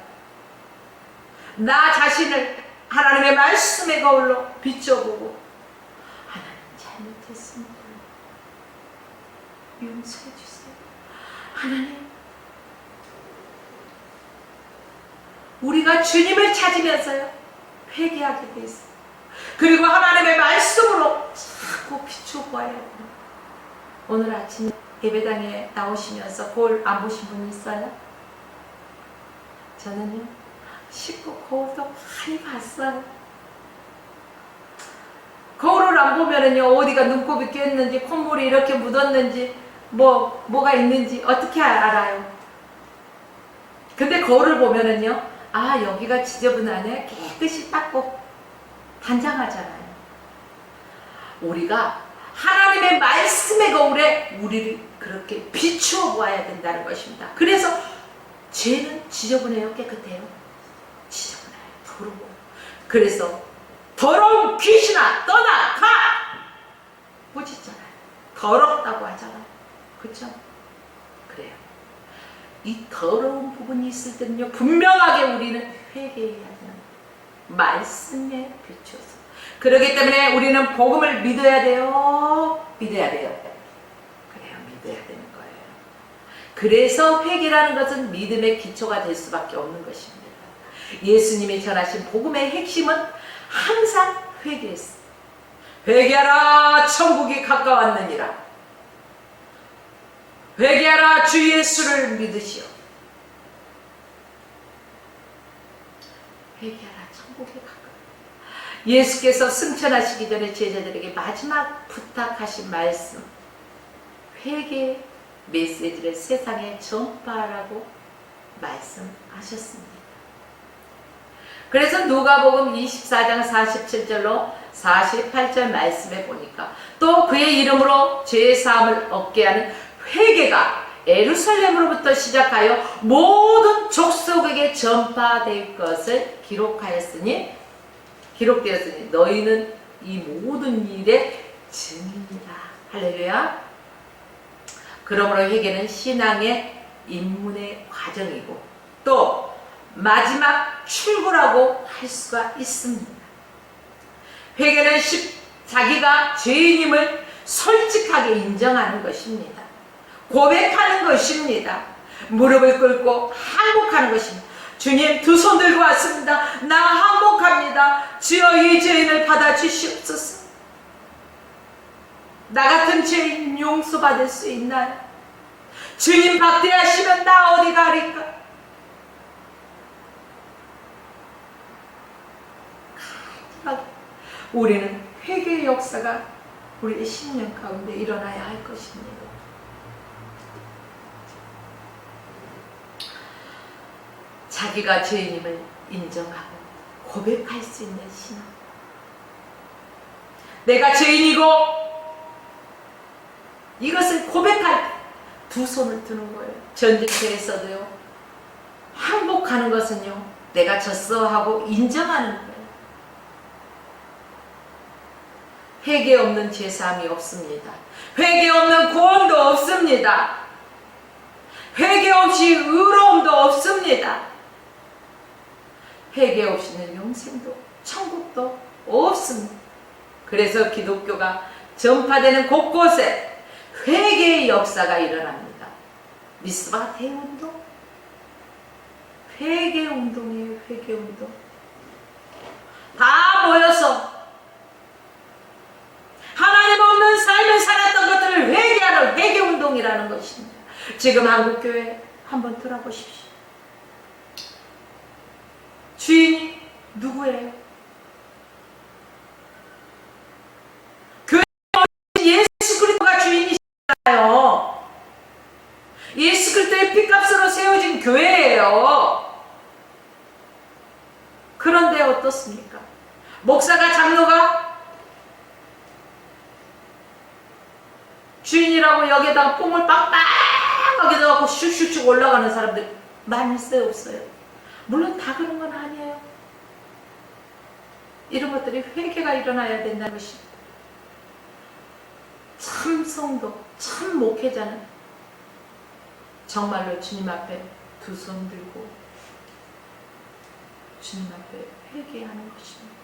[SPEAKER 1] 나 자신을 하나님의 말씀의 거울로 비춰보고 하나님 잘못했습니다. 용서해 주세요. 하나님, 우리가 주님을 찾으면서요 회개하게 돼 있어요. 그리고 하나님의 말씀으로 자꾸 비춰보아야 돼요. 오늘 아침 예배당에 나오시면서 거울 안 보신 분 있어요? 저는요 씻고 거울도 많이 봤어요. 거울을 안 보면은요 어디가 눈곱이 꼈는지 콧물이 이렇게 묻었는지 뭐가 있는지 어떻게 알아요? 근데 거울을 보면은요, 아 여기가 지저분하네, 깨끗이 닦고 단장하잖아요. 우리가 하나님의 말씀의 거울에 우리를 그렇게 비추어 보아야 된다는 것입니다. 그래서 죄는 지저분해요, 깨끗해요? 지저분해요, 더러워. 그래서 더러운 귀신아 떠나가! 보시잖아요. 더럽다고 하잖아요. 그렇죠? 그래요. 이 더러운 부분이 있을 때는요, 분명하게 우리는 회개해야 하는 말씀에 비춰서. 그렇기 때문에 우리는 복음을 믿어야 돼요. 믿어야 돼요. 그래요. 믿어야 되는 거예요. 그래서 회개라는 것은 믿음의 기초가 될 수밖에 없는 것입니다. 예수님이 전하신 복음의 핵심은 항상 회개했어요. 회개하라, 천국이 가까웠느니라. 회개하라, 주 예수를 믿으시오. 회개하라, 천국이 가까워. 예수께서 승천하시기 전에 제자들에게 마지막 부탁하신 말씀, 회개 메시지를 세상에 전파하라고 말씀하셨습니다. 그래서 누가복음 24장 47절로 48절 말씀에 보니까 또 그의 이름으로 죄사함을 얻게 하는 회개가 예루살렘으로부터 시작하여 모든 족속에게 전파될 것을 기록되었으니 너희는 이 모든 일의 증인이다. 할렐루야. 그러므로 회개는 신앙의 입문의 과정이고 또 마지막 출구라고 할 수가 있습니다. 회개는 자기가 죄인임을 솔직하게 인정하는 것입니다. 고백하는 것입니다. 무릎을 꿇고 항복하는 것입니다. 주님, 두 손 들고 왔습니다. 나 항복합니다. 주여, 이 죄인을 받아주시옵소서. 나 같은 죄인 용서받을 수 있나요? 주님 박대하시면 나 어디 가리까? 우리는 회개의 역사가 우리의 심령 가운데 일어나야 할 것입니다. 자기가 죄인임을 인정하고 고백할 수 있는 신앙. 내가 죄인이고 이것을 고백할 두 손을 드는 거예요. 전쟁터에서도요, 항복하는 것은요, 내가 졌어 하고 인정하는 거예요. 회개 없는 죄사함이 없습니다. 회개 없는 구원도 없습니다. 회개 없이 의로움도 없습니다. 회개 없이는 영생도 천국도 없습니다. 그래서 기독교가 전파되는 곳곳에 회개의 역사가 일어납니다. 미스바 대운동, 회개운동이에요. 회개운동. 다 모여서 하나님 없는 삶을 살았던 것들을 회개하는 회개운동이라는 것입니다. 지금 한국교회 한번 들어보십시오. 주인이 누구예요? 교회 예수 그리스도가 주인이시잖아요. 예수 그리스도의 피값으로 세워진 교회예요. 그런데 어떻습니까? 목사가, 장로가 주인이라고 여기에다가 뽕을 빵빵하게 넣어갖고 슉슉슉 올라가는 사람들 많이 있어요, 없어요? 물론 다 그런 건 아니에요. 이런 것들이 회개가 일어나야 된다는 것입니다. 참 성도, 참 목회자는 정말로 주님 앞에 두 손 들고 주님 앞에 회개하는 것입니다.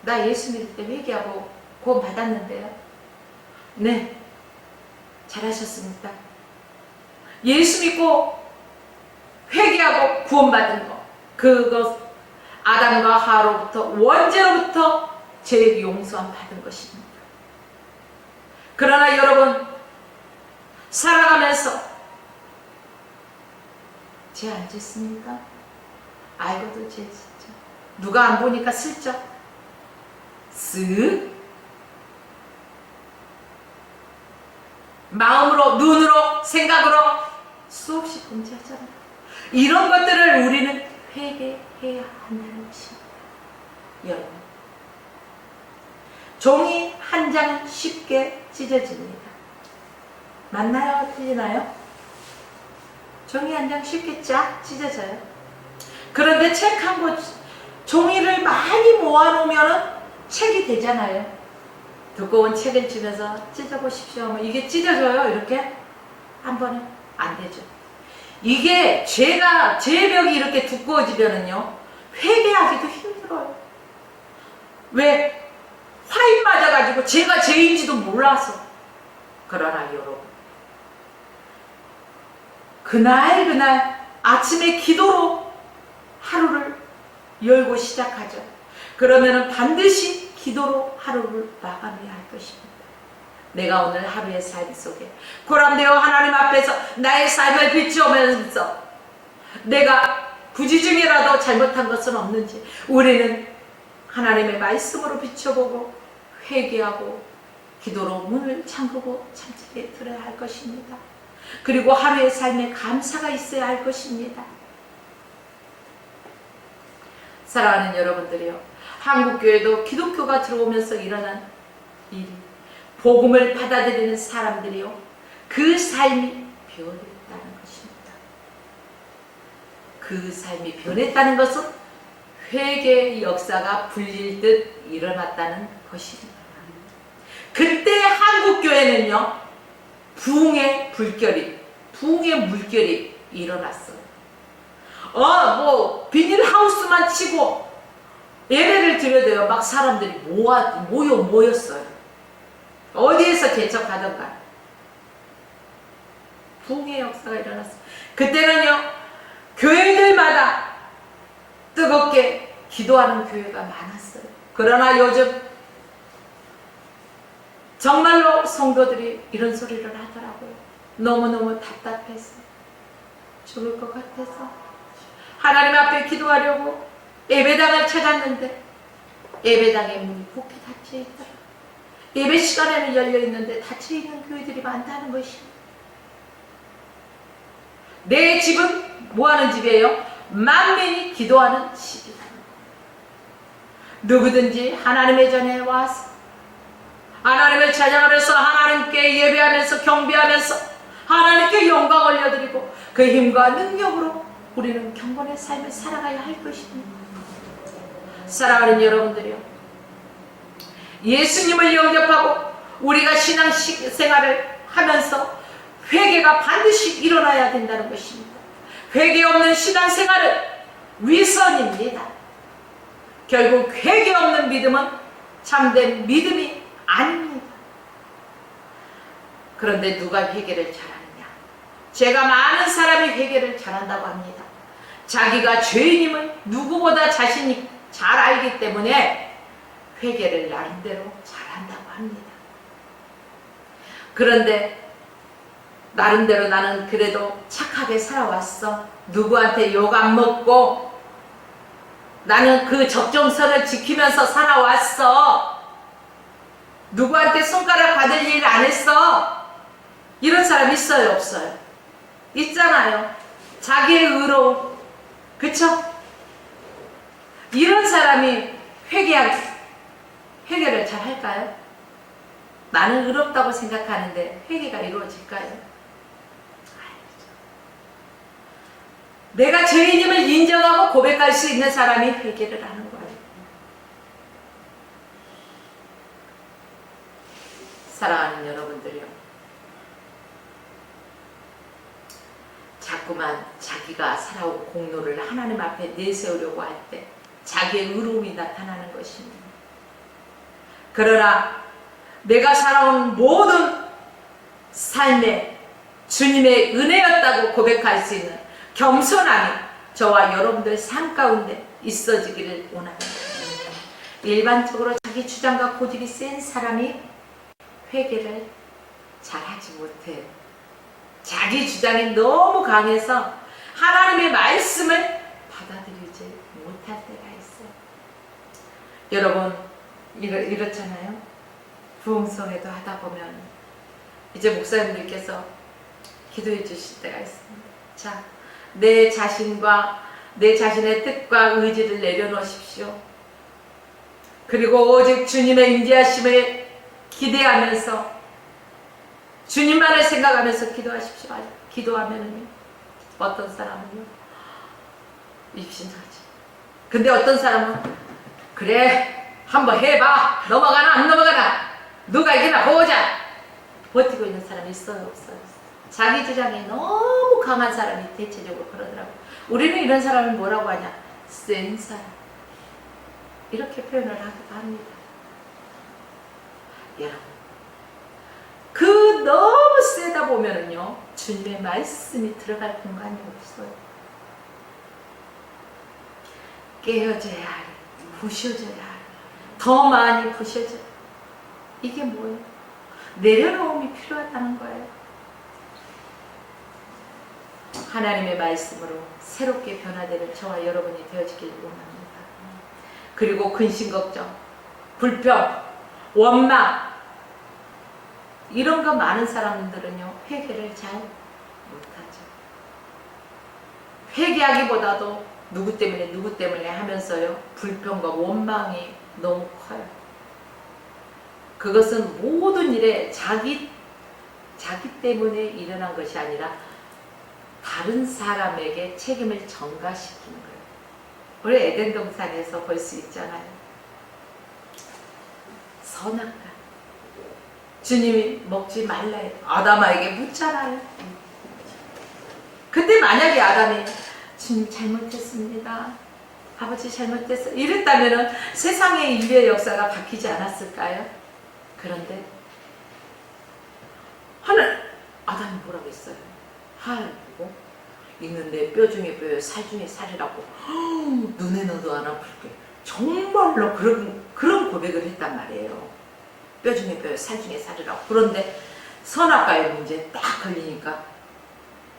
[SPEAKER 1] 나 예수 믿을 때 회개하고 구원 받았는데요. 네, 잘하셨습니다. 예수 믿고 회개하고 구원받은 거, 그것 아담과 하와로부터 원죄로부터 죄 용서함 받은 것입니다. 그러나 여러분, 살아가면서 죄 안 짓습니까? 알고도 죄 짓죠. 누가 안 보니까 슬쩍 쓱 마음으로, 눈으로, 생각으로 수없이 범죄하잖아요. 이런 것들을 우리는 회개해야 한다는 것입니다. 여러분, 종이 한 장은 쉽게 찢어집니다. 맞나요? 틀리나요? 종이 한 장 쉽게 쫙 찢어져요. 그런데 책 한 권, 종이를 많이 모아놓으면 책이 되잖아요. 두꺼운 책을 집에서 찢어보십시오 하면 이게 찢어져요? 이렇게? 한 번에? 안 되죠. 이게 죄벽이 이렇게 두꺼워지면은요, 회개하기도 힘들어요. 왜? 화인 맞아가지고 제가 죄인지도 몰라서. 그러나 여러분, 그날 아침에 기도로 하루를 열고 시작하죠. 그러면은 반드시 기도로 하루를 마감해야 할 것입니다. 내가 오늘 하루의 삶 속에 고람되어 하나님 앞에서 나의 삶을 비추면서 내가 부지중이라도 잘못한 것은 없는지 우리는 하나님의 말씀으로 비춰보고 회개하고 기도로 문을 잠그고 잠자리에 들어야 할 것입니다. 그리고 하루의 삶에 감사가 있어야 할 것입니다. 사랑하는 여러분들이요, 한국교회도 기독교가 들어오면서 일어난 일이, 복음을 받아들이는 사람들이요, 그 삶이 변했다는 것입니다. 그 삶이 변했다는 것은 회개의 역사가 불릴 듯 일어났다는 것입니다. 그때 한국교회는요, 부흥의 물결이 일어났어요. 비닐하우스만 치고 예배를 드려도요, 막 사람들이 모였어요. 어디에서 개척하던가. 부흥의 역사가 일어났어요. 그때는요, 교회들마다 뜨겁게 기도하는 교회가 많았어요. 그러나 요즘 정말로 성도들이 이런 소리를 하더라고요. 너무너무 답답해서, 죽을 것 같아서 하나님 앞에 기도하려고 예배당을 찾았는데 예배당의 문이 굳게 닫혀 있더라. 예배 시간에는 열려 있는데 닫혀 있는 교회들이 많다는 것입니다. 내 집은 뭐하는 집이에요? 만민이 기도하는 집이다. 누구든지 하나님의 전에 와서 하나님을 찬양하면서 하나님께 예배하면서 경배하면서 하나님께 영광 올려드리고 그 힘과 능력으로 우리는 경건의 삶을 살아가야 할 것입니다. 사랑하는 여러분들이요, 예수님을 영접하고 우리가 신앙생활을 하면서 회개가 반드시 일어나야 된다는 것입니다. 회개 없는 신앙생활은 위선입니다. 결국 회개 없는 믿음은 참된 믿음이 아닙니다. 그런데 누가 회개를 잘하느냐? 제가 많은 사람이 회개를 잘한다고 합니다. 자기가 죄인임을 누구보다 자신이 잘 알기 때문에 회개를 나름대로 잘한다고 합니다. 그런데 나름대로 나는 그래도 착하게 살아왔어. 누구한테 욕 안 먹고 나는 그 적정선을 지키면서 살아왔어. 누구한테 손가락 받을 일 안 했어. 이런 사람 있어요, 없어요? 있잖아요. 자기의 의로움. 그쵸? 이런 사람이 회개를 잘 할까요? 나는 의롭다고 생각하는데 회개가 이루어질까요? 내가 죄인임을 인정하고 고백할 수 있는 사람이 회개를 하는 거예요. 사랑하는 여러분들이요, 자꾸만 자기가 살아온 공로를 하나님 앞에 내세우려고 할 때 자기의 의로움이 나타나는 것입니다. 그러나 내가 살아온 모든 삶에 주님의 은혜였다고 고백할 수 있는 겸손함이 저와 여러분들 삶 가운데 있어지기를 원합니다. 일반적으로 자기 주장과 고집이 센 사람이 회개를 잘하지 못해요. 자기 주장이 너무 강해서 하나님의 말씀을 받아들이지 못할 때가 있어요. 여러분, 이렇잖아요. 부흥성회도 하다 보면 이제 목사님들께서 기도해 주실 때가 있습니다. 자, 내 자신과 내 자신의 뜻과 의지를 내려놓으십시오. 그리고 오직 주님의 인도하심을 기대하면서 주님만을 생각하면서 기도하십시오. 기도하면은요, 어떤 사람은요, 입신하지. 근데 어떤 사람은 그래, 한번 해봐. 넘어가나 안 넘어가나, 누가 이기나 보자. 버티고 있는 사람이 있어요, 없어요? 자기 주장이 너무 강한 사람이 대체적으로 그러더라고요. 우리는 이런 사람을 뭐라고 하냐? 센 사람. 이렇게 표현을 하기도 합니다. 여러분, 그 너무 세다 보면은요, 주님의 말씀이 들어갈 공간이 없어요. 깨어져야 할, 부셔져야 할, 더 많이 부셔져야. 이게 뭐예요? 내려놓음이 필요하다는 거예요. 하나님의 말씀으로 새롭게 변화되는 저와 여러분이 되어지길 원합니다. 그리고 근심걱정, 불평, 원망, 이런 거 많은 사람들은요, 회개를 잘 못하죠. 회개하기보다도 누구 때문에 하면서요, 불평과 원망이 너무 커요. 그것은 모든 일에 자기 때문에 일어난 것이 아니라 다른 사람에게 책임을 전가시키는 거예요. 우리 에덴 동산에서 볼 수 있잖아요. 선악과. 주님이 먹지 말라 해요. 아담에게 묻잖아요. 근데 만약에 아담이 주님 잘못했습니다, 아버지 잘못했어요, 이랬다면 세상의 인류의 역사가 바뀌지 않았을까요? 그런데 아담이 뭐라고 했어요? 하고 있는데 뼈 중에 뼈, 살 중에 살이라고 눈에 넣어도 안 아프게 정말로 그런 고백을 했단 말이에요. 뼈 중에 뼈, 살 중에 살이라고. 그런데 선악과의 문제 딱 걸리니까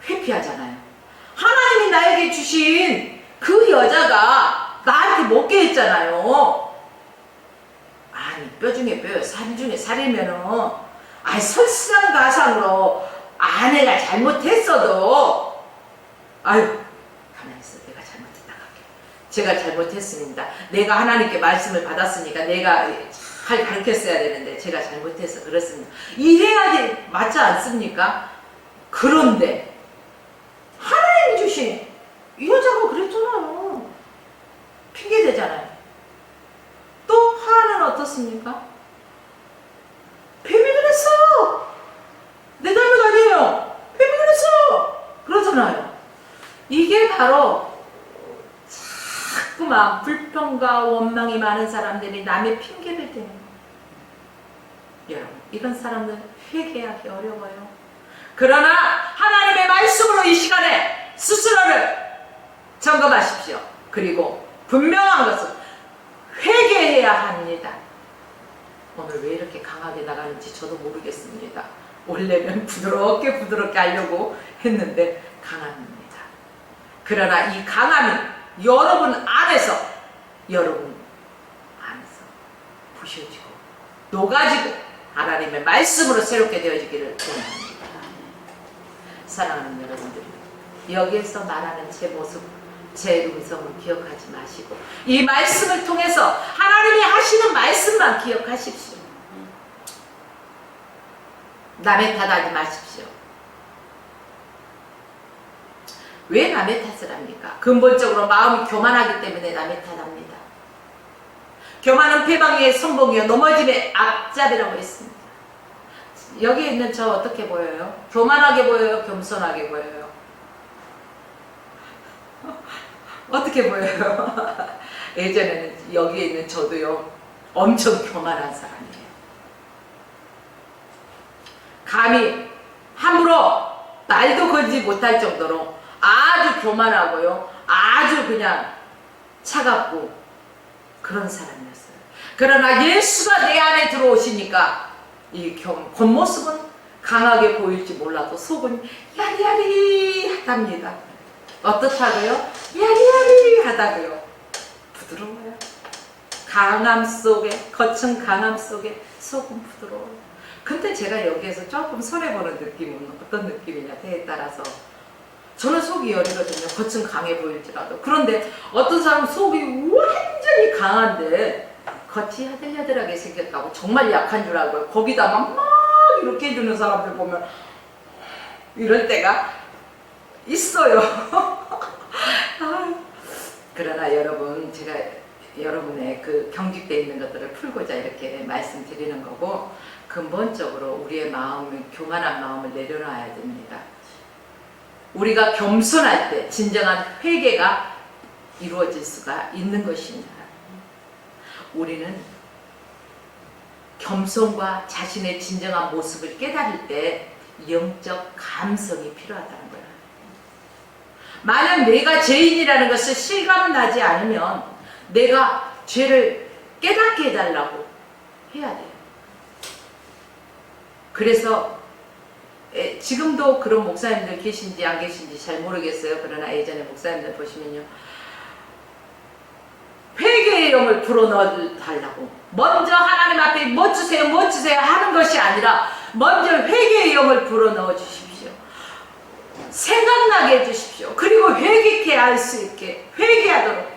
[SPEAKER 1] 회피하잖아요. 하나님이 나에게 주신 그 여자가 나한테 먹게 했잖아요. 아니 뼈 중에 뼈, 살 중에 살이면은 아니 설상가상으로 아내가 잘못했어도 아유 가만히 있어, 내가 잘못했다 할게. 제가 잘못했습니다. 내가 하나님께 말씀을 받았으니까 내가 잘 가르쳤어야 되는데 제가 잘못해서 그렇습니다. 이래야지 맞지 않습니까? 그런데 하나님이 주신 이 여자가 그랬잖아요. 핑계대잖아요. 또 하나는 어떻습니까? 뱀이 그랬어. 내 잘못 아니에요. 뱀이 그랬어. 그러잖아요. 이게 바로 자꾸만 불평과 원망이 많은 사람들이 남의 핑계를 대는 거예요. 여러분, 이런 사람들 회개하기 어려워요. 그러나 하나님의 말씀으로 이 시간에 스스로를 점검하십시오. 그리고 분명한 것은 회개해야 합니다. 오늘 왜 이렇게 강하게 나가는지 저도 모르겠습니다. 원래는 부드럽게 하려고 했는데 강합니다. 그러나 이 강함이 여러분 안에서 부셔지고 녹아지고 하나님의 말씀으로 새롭게 되어지기를 원합니다. 사랑하는 여러분들, 여기에서 말하는 제 모습, 제 음성을 기억하지 마시고 이 말씀을 통해서 하나님이 하시는 말씀만 기억하십시오. 남의 탓하지 마십시오. 왜 남의 탓을 합니까? 근본적으로 마음이 교만하기 때문에 남의 탓합니다. 교만은 패방의 선봉이요 넘어짐의 앞잡이라고 했습니다. 여기 있는 저 어떻게 보여요? 교만하게 보여요? 겸손하게 보여요? 어떻게 보여요? 예전에는 여기에 있는 저도요 엄청 교만한 사람이에요. 감히 함부로 말도 걸지 못할 정도로 아주 교만하고요 아주 그냥 차갑고 그런 사람이었어요. 그러나 예수가 내 안에 들어오시니까 이 겉모습은 강하게 보일지 몰라도 속은 야리야리하답니다. 어떻다고요? 야리야리하다고요. 부드러워요. 강함 속에, 거친 강함 속에 속은 부드러워요. 근데 제가 여기에서 조금 손해보는 느낌은 어떤 느낌이냐 때에 따라서 저는 속이 여리거든요. 겉은 강해 보일지라도. 그런데 어떤 사람은 속이 완전히 강한데 겉이 야들야들하게 생겼다고 정말 약한 줄 알고요. 거기다가 막 이렇게 해주는 사람들 보면 이럴 때가 있어요. 그러나 여러분, 제가 여러분의 그 경직되어 있는 것들을 풀고자 이렇게 말씀드리는 거고, 근본적으로 우리의 마음을, 교만한 마음을 내려놔야 됩니다. 우리가 겸손할 때 진정한 회개가 이루어질 수가 있는 것입니다. 우리는 겸손과 자신의 진정한 모습을 깨달을 때 영적 감성이 필요하다는 거예요. 만약 내가 죄인이라는 것을 실감나지 않으면 내가 죄를 깨닫게 해달라고 해야 돼요. 그래서 지금도 그런 목사님들 계신지 안 계신지 잘 모르겠어요. 그러나 예전에 목사님들 보시면요, 회개의 영을 불어넣어달라고 먼저 하나님 앞에 뭐 주세요 뭐 주세요 하는 것이 아니라 먼저 회개의 영을 불어넣어 주십시오. 생각나게 해주십시오. 그리고 회개케 할 수 있게 회개하도록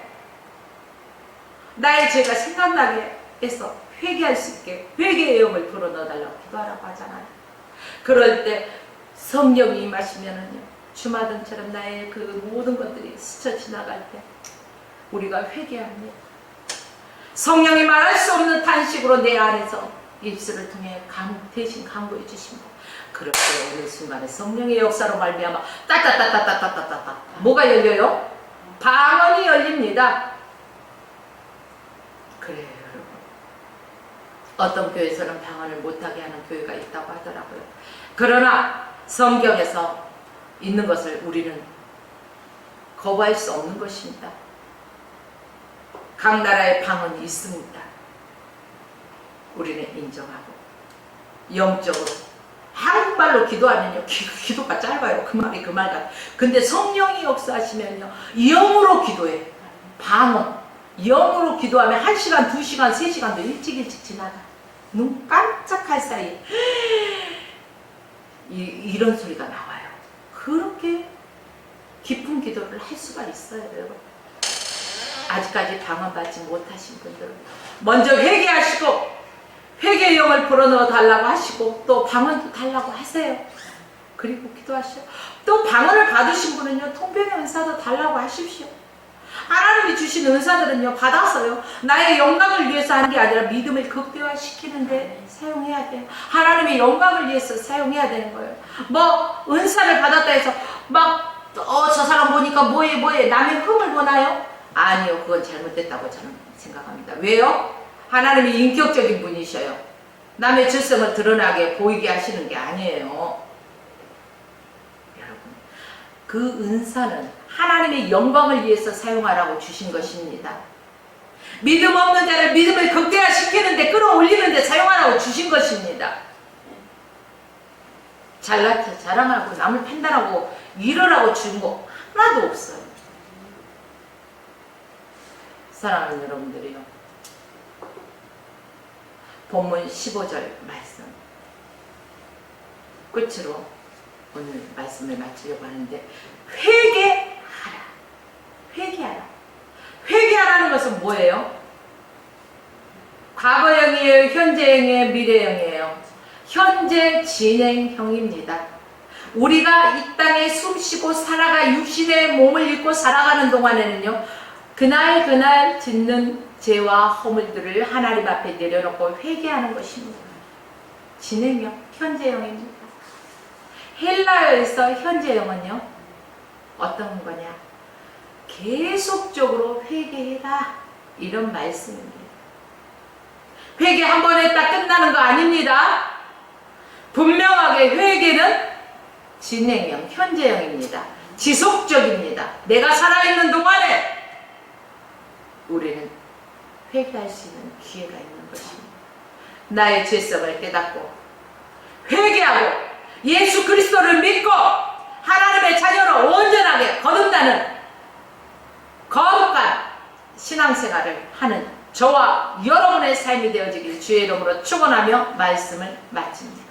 [SPEAKER 1] 나의 죄가 생각나게 해서 회개할 수 있게 회개의 영을 불어넣어달라고 기도하라고 하잖아요. 그럴 때 성령이 임하시면은요, 주마등처럼 나의 그 모든 것들이 스쳐 지나갈 때 우리가 회개합니다. 성령이 말할 수 없는 탄식으로 내 안에서 입술을 통해 대신 강구해 주십니다. 그럴 때 어느 순간에 성령의 역사로 말미암아 따따따따따따따따 뭐가 열려요? 방언이 열립니다. 그래요, 여러분. 어떤 교회에서는 방언을 못하게 하는 교회가 있다고 하더라고요. 그러나 성경에서 있는 것을 우리는 거부할 수 없는 것입니다. 각 나라의 방언이 있습니다. 우리는 인정하고 영적으로 한국말로 기도하면요 기도가 짧아요. 그 말이 그 말 같아. 근데 성령이 역사하시면요 영으로 기도해. 방언 영으로 기도하면 1시간 2시간 3시간도 일찍 지나가. 눈 깜짝할 사이에 이런 소리가 나와요. 그렇게 깊은 기도를 할 수가 있어요. 여러분, 아직까지 방언 받지 못하신 분들 먼저 회개하시고 회개의 영을 불어넣어 달라고 하시고 또 방언도 달라고 하세요. 그리고 기도하시오. 또 방언을 받으신 분은요 통변의 은사도 달라고 하십시오. 하나님이 주신 은사들은요 받아서요 나의 영광을 위해서 하는 게 아니라 믿음을 극대화시키는데 사용해야 돼요. 하나님의 영광을 위해서 사용해야 되는 거예요. 뭐 은사를 받았다 해서 막 저 사람 보니까 뭐해 남의 흠을 보나요? 아니요, 그건 잘못됐다고 저는 생각합니다. 왜요? 하나님이 인격적인 분이셔요. 남의 질성을 드러나게 보이게 하시는 게 아니에요. 여러분, 그 은사는 하나님의 영광을 위해서 사용하라고 주신 것입니다. 믿음 없는 자를 믿음을 극대화시키는데 끌어올리는데 사용하라고 주신 것입니다. 잘났다 자랑하고 남을 판단하고 이러라고 준 거 하나도 없어요. 사랑하는 여러분들이요, 본문 15절 말씀 끝으로 오늘 말씀을 마치려고 하는데, 회개하라. 회개하라는 것은 뭐예요? 과거형이에요? 현재형이에요? 미래형이에요? 현재 진행형입니다. 우리가 이 땅에 숨쉬고 살아가 육신의 몸을 입고 살아가는 동안에는요 그날 짓는 죄와 허물들을 하나님 앞에 내려놓고 회개하는 것입니다. 진행형, 현재형입니다. 헬라어에서 현재형은요 어떤 거냐, 계속적으로 회개해라 이런 말씀입니다. 회개 한 번 했다 끝나는 거 아닙니다. 분명하게 회개는 진행형, 현재형입니다. 지속적입니다. 내가 살아있는 동안에 우리는 회개할 수 있는 기회가 있는 것입니다. 나의 죄성을 깨닫고 회개하고 예수 그리스도를 믿고 하나님의 자녀로 온전하게 거듭나는 거룩한 신앙생활을 하는 저와 여러분의 삶이 되어지길 주의 이름으로 축원하며 말씀을 마칩니다.